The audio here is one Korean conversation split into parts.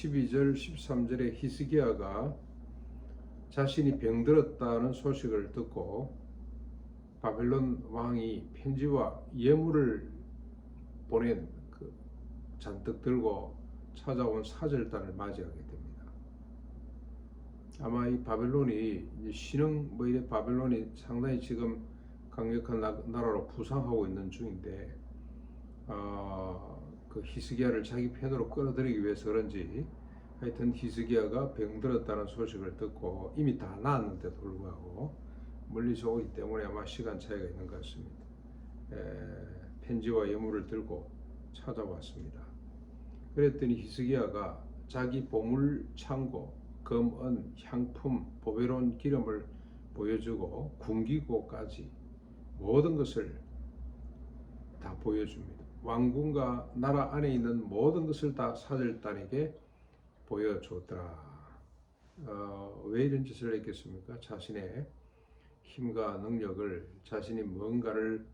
12절 13절에 히스기야가 자신이 병들었다는 소식을 듣고 바벨론 왕이 편지와 예물을 보낸 잔뜩 들고 찾아온 사절단을 맞이하게 됩니다. 아마 이 바벨론이 신흥 이래 바벨론이 상당히 지금 강력한 나라로 부상하고 있는 중인데 그 히스기야를 자기 편으로 끌어들이기 위해서 그런지 하여튼 히스기야가 병들었다는 소식을 듣고 이미 다 나았는데도 불구하고 멀리서 오기 때문에 아마 시간 차이가 있는 것 같습니다. 편지와 예물을 들고 찾아왔습니다. 그랬더니 히스기야가 자기 보물 창고, 금, 은, 향품, 보배로운 기름을 보여주고 군기고까지 모든 것을 다 보여줍니다. 왕궁과 나라 안에 있는 모든 것을 다 사절단에게 보여줬더라. 왜 이런 짓을 했겠습니까? 자신의 힘과 능력을, 자신이 뭔가를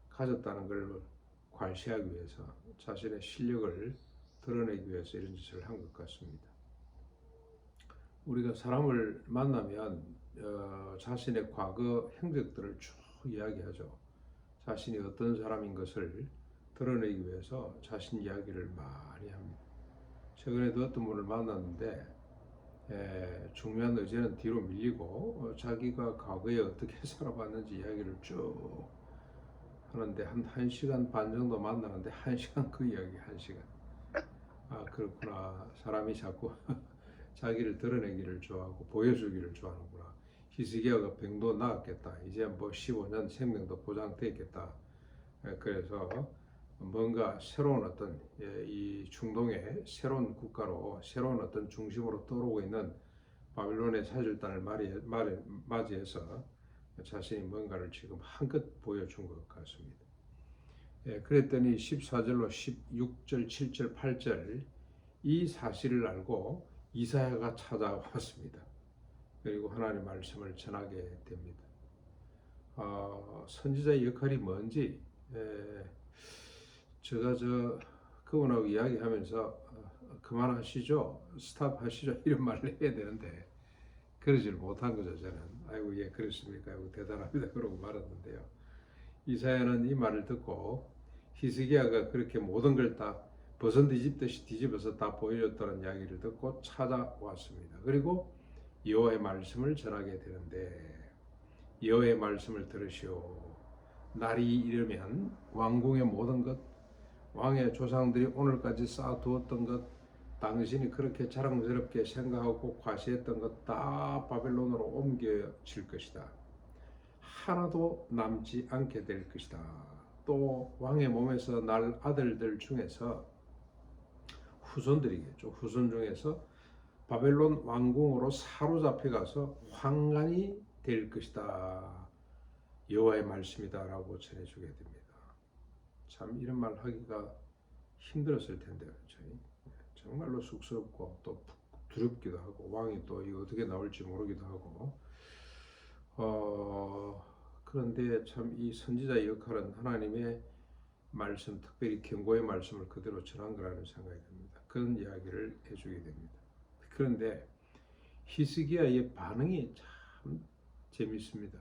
가졌다는 걸 과시하기 위해서, 자신의 실력을 드러내기 위해서 이런 짓을 한 것 같습니다. 우리가 사람을 만나면 자신의 과거 행적들을 쭉 이야기하죠. 자신이 어떤 사람인 것을 드러내기 위해서 자신 이야기를 많이 합니다. 최근에도 어떤 분을 만났는데 중요한 의제는 뒤로 밀리고 자기가 과거에 어떻게 살아봤는지 이야기를 쭉 하는데 한 1시간 반 정도 만나는데 1시간 그 이야기 1시간. 아, 그렇구나. 사람이 자꾸 자기를 드러내기를 좋아하고 보여주기를 좋아하는구나. 히스기야가 병도 나았겠다. 이제 뭐 15년 생명도 보장돼 있겠다. 그래서 뭔가 새로운 어떤 이 중동의 새로운 국가로 새로운 어떤 중심으로 떠오르고 있는 바빌론의 사절단을 맞이해서 자신이 뭔가를 지금 한껏 보여준 것 같습니다. 그랬더니 14절로 16절, 7절, 8절 이 사실을 알고 이사야가 찾아왔습니다. 그리고 하나님의 말씀을 전하게 됩니다. 선지자의 역할이 뭔지 제가 그분하고 이야기하면서 그만하시죠, 스탑하시죠 이런 말을 해야 되는데 그러질 못한 거죠. 저는 아이고 예 그렇습니까, 아이고 대단합니다 그러고 말았는데요. 이사야는 이 말을 듣고 히스기야가 그렇게 모든 걸 다 버선 뒤집듯이 뒤집어서 다 보여줬다는 이야기를 듣고 찾아왔습니다. 그리고 여호와의 말씀을 전하게 되는데, 여호와의 말씀을 들으시오. 날이 이르면 왕궁의 모든 것, 왕의 조상들이 오늘까지 쌓아두었던 것, 당신이 그렇게 자랑스럽게 생각하고 과시했던 것 다 바벨론으로 옮겨질 것이다. 하나도 남지 않게 될 것이다. 또 왕의 몸에서 날 아들들 중에서 후손들이겠죠. 후손 중에서 바벨론 왕궁으로 사로잡혀 가서 환관이 될 것이다. 여호와의 말씀이다라고 전해주게 됩니다. 참 이런 말 하기가 힘들었을 텐데요. 정말로 쑥스럽고 또 두렵기도 하고 왕이 또 이거 어떻게 나올지 모르기도 하고 그런데 참 이 선지자의 역할은 하나님의 말씀, 특별히 경고의 말씀을 그대로 전한 거라는 생각이 듭니다. 그런 이야기를 해주게 됩니다. 그런데 히스기야의 반응이 참 재밌습니다.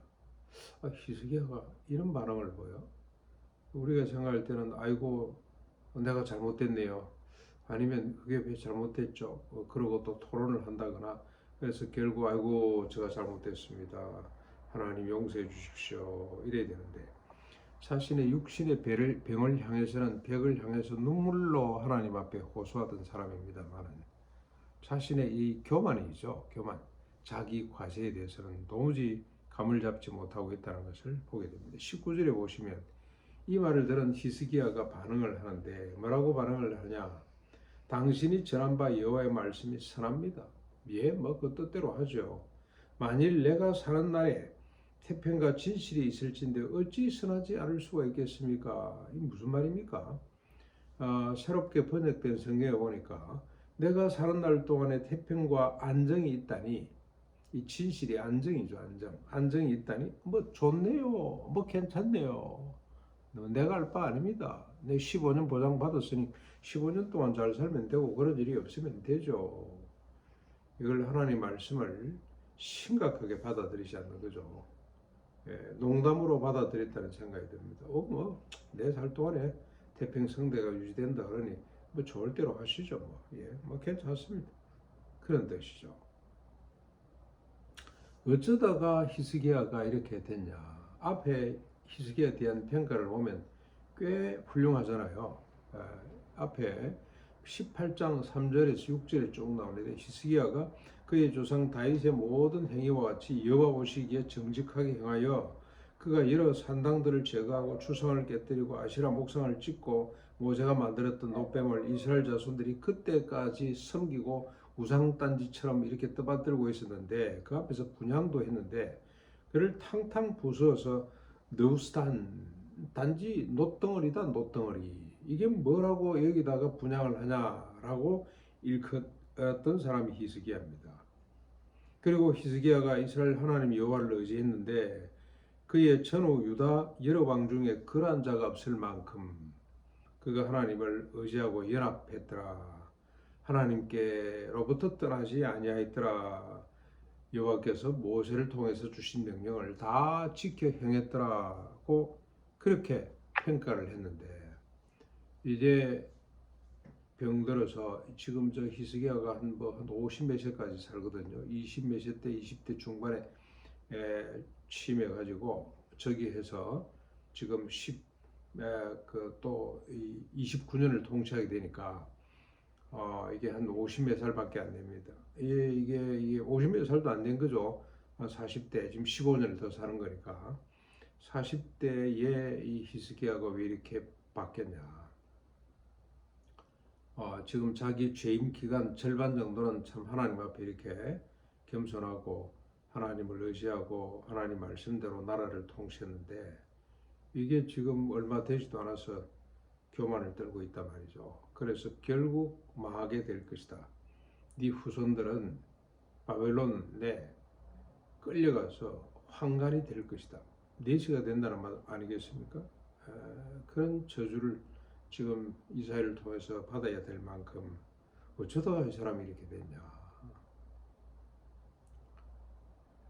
히스기야가 이런 반응을 보여? 우리가 생각할 때는 아이고 내가 잘못됐네요. 아니면 그게 왜 잘못됐죠? 그러고 또 토론을 한다거나 그래서 결국 아이고 제가 잘못됐습니다. 하나님 용서해 주십시오. 이래야 되는데 자신의 육신의 병을 향해서는 벽을 향해서 눈물로 하나님 앞에 호소하던 사람입니다만 자신의 이 교만이죠. 교만. 자기 과세에 대해서는 도무지 감을 잡지 못하고 있다는 것을 보게 됩니다. 19절에 보시면 이 말을 들은 히스기야가 반응을 하는데 뭐라고 반응을 하냐? 당신이 전한 바 여호와의 말씀이 선합니다. 예, 그 뜻대로 하죠. 만일 내가 사는 날에 태평과 진실이 있을진데 어찌 선하지 않을 수가 있겠습니까? 이 무슨 말입니까? 새롭게 번역된 성경에 보니까 내가 사는 날 동안에 태평과 안정이 있다니, 이 진실이 안정이죠. 안정이 있다니 좋네요, 괜찮네요. 내가 할 바 아닙니다. 내 15년 보장 받았으니 15년 동안 잘 살면 되고 그런 일이 없으면 되죠. 이걸 하나님 말씀을 심각하게 받아들이지 않는 거죠. 예, 농담으로 받아들였다는 생각이 듭니다. 내 살 동안에 태평성대가 유지된다 그러니 뭐 좋을 대로 하시죠. 뭐 괜찮습니다. 그런 뜻이죠. 어쩌다가 히스기야가 이렇게 됐냐? 앞에 히스기야에 대한 평가를 보면 꽤 훌륭하잖아요. 앞에 18장 3절에서 6절에 쭉 나오는데 히스기야가 그의 조상 다윗의 모든 행위와 같이 여호와 보시기에 정직하게 행하여 그가 여러 산당들을 제거하고 추상을 깨뜨리고 아시라 목상을 찍고 모세가 만들었던 노뱀을 이스라엘 자손들이 그때까지 섬기고 우상단지처럼 이렇게 떠받들고 있었는데 그 앞에서 분향도 했는데 그를 탕탕 부수어서 느우스탄 단지 놋덩어리다 놋덩어리 이게 뭐라고 여기다가 분향을 하냐라고 일컫던 사람이 히스기야입니다. 그리고 히스기야가 이스라엘 하나님 여호와를 의지했는데 그의 전후 유다 여러 왕 중에 그러한 자가 없을 만큼 그가 하나님을 의지하고 연합했더라. 하나님께로부터 떠나지 아니하였더라. 여호와께서 모세를 통해서 주신 명령을 다 지켜 행했더라고 그렇게 평가를 했는데 이제 병들어서 지금 저 히스기야가 한 50 몇 세까지 살거든요. 20 몇 세 때 20대 중반에 취임해 가지고 저기 해서 지금 29년을 통치하게 되니까 이게 한 50 몇 살밖에 안 됩니다. 이게 50 몇 살도 안 된 거죠. 40대 지금 15년을 더 사는 거니까 40대에 이 히스기야가 왜 이렇게 바뀌었냐? 지금 자기 재임 기간 절반 정도는 참 하나님 앞에 이렇게 겸손하고 하나님을 의지하고 하나님 말씀대로 나라를 통치했는데 이게 지금 얼마 되지도 않아서 교만을 떨고 있단 말이죠. 그래서 결국 망하게 될 것이다. 네 후손들은 바벨론에 끌려가서 환관이 될 것이다. 내시가 된다는 말 아니겠습니까? 그런 저주를 지금 이스라엘을 통해서 받아야 될 만큼 어쩌다가 이 사람이 이렇게 됐냐.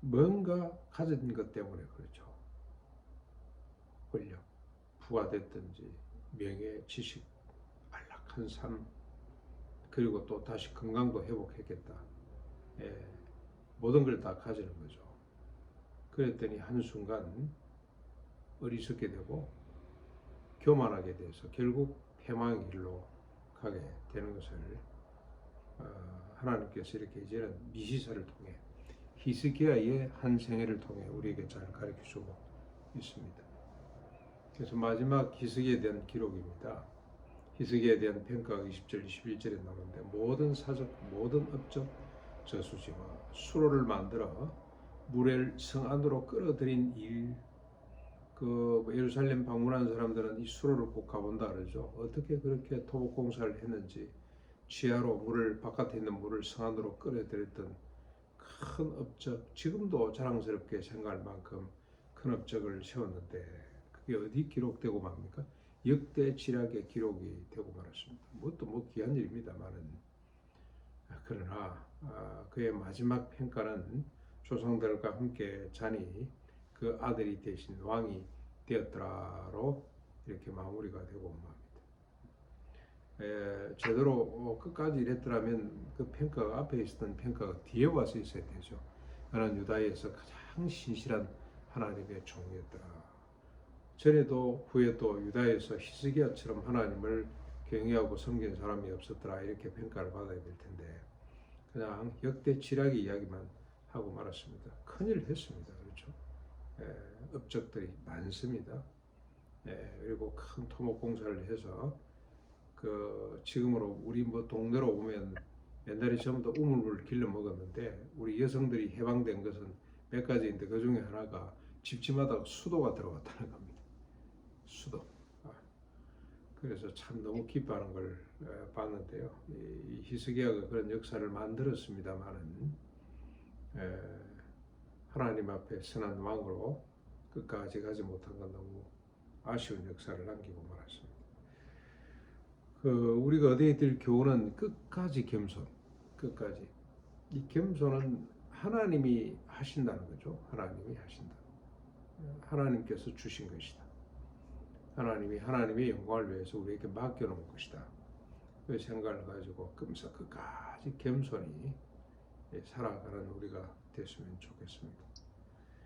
뭔가 가진 것 때문에 그렇죠. 권력, 부가 됐든지 명예, 지식, 안락한 삶, 그리고 또 다시 건강도 회복했겠다. 모든 걸 다 가지는 거죠. 그랬더니 한순간 어리석게 되고 교만하게 돼서 결국 패망의 길로 가게 되는 것을 하나님께서 이렇게 이제는 미시사를 통해 히스기야의 한 생애를 통해 우리에게 잘 가르쳐주고 있습니다. 그래서 마지막 히스기야에 대한 기록입니다. 히스기야에 대한 평가가 20절, 21절에 나오는데 모든 사적, 모든 업적, 저수지와 수로를 만들어 물을 성 안으로 끌어들인 일, 예루살렘 방문한 사람들은 이 수로를 꼭 가본다 그러죠. 어떻게 그렇게 토목 공사를 했는지 지하로 물을 바깥에 있는 물을 성 안으로 끌어들였던 큰 업적, 지금도 자랑스럽게 생각할 만큼 큰 업적을 세웠는데 그게 어디 기록되고 맙니까? 역대 지략의 기록이 되고 말았습니다. 뭐 귀한 일입니다만은 그러나 그의 마지막 평가는 조상들과 함께 자니 그 아들이 대신 왕이 되었더라로 이렇게 마무리가 되고 맙니다. 제대로 끝까지 이랬더라면 그 평가가 앞에 있었던 평가가 뒤에 와서 있어야 되죠. 나는 유다에서 가장 신실한 하나님의 종이었더라. 전에도 후에도 유다에서 히스기야처럼 하나님을 경외하고 섬긴 사람이 없었더라 이렇게 평가를 받아야 될 텐데 그냥 역대 지략의 이야기만 하고 말았습니다. 큰일 했습니다. 그렇죠? 업적들이 많습니다. 그리고 큰 토목 공사를 해서 지금으로 우리 동네로 오면 옛날에 전부 다 우물을 길러 먹었는데 우리 여성들이 해방된 것은 몇 가지인데 그 중에 하나가 집집마다 수도가 들어갔다는 겁니다. 수도. 그래서 참 너무 기뻐하는 걸 봤는데요. 이 히스기야가 그런 역사를 만들었습니다만은 하나님 앞에 선한 왕으로 끝까지 가지 못한 건 너무 아쉬운 역사를 남기고 말았습니다. 우리가 얻어야 될 교훈은 끝까지 겸손, 끝까지. 이 겸손은 하나님이 하신다는 거죠. 하나님이 하신다. 하나님께서 주신 것이다. 하나님이 하나님의 영광을 위해서 우리에게 맡겨놓은 것이다. 그 생각을 가지고 끔서 끝까지 겸손히 살아가는 우리가 됐으면 좋겠습니다.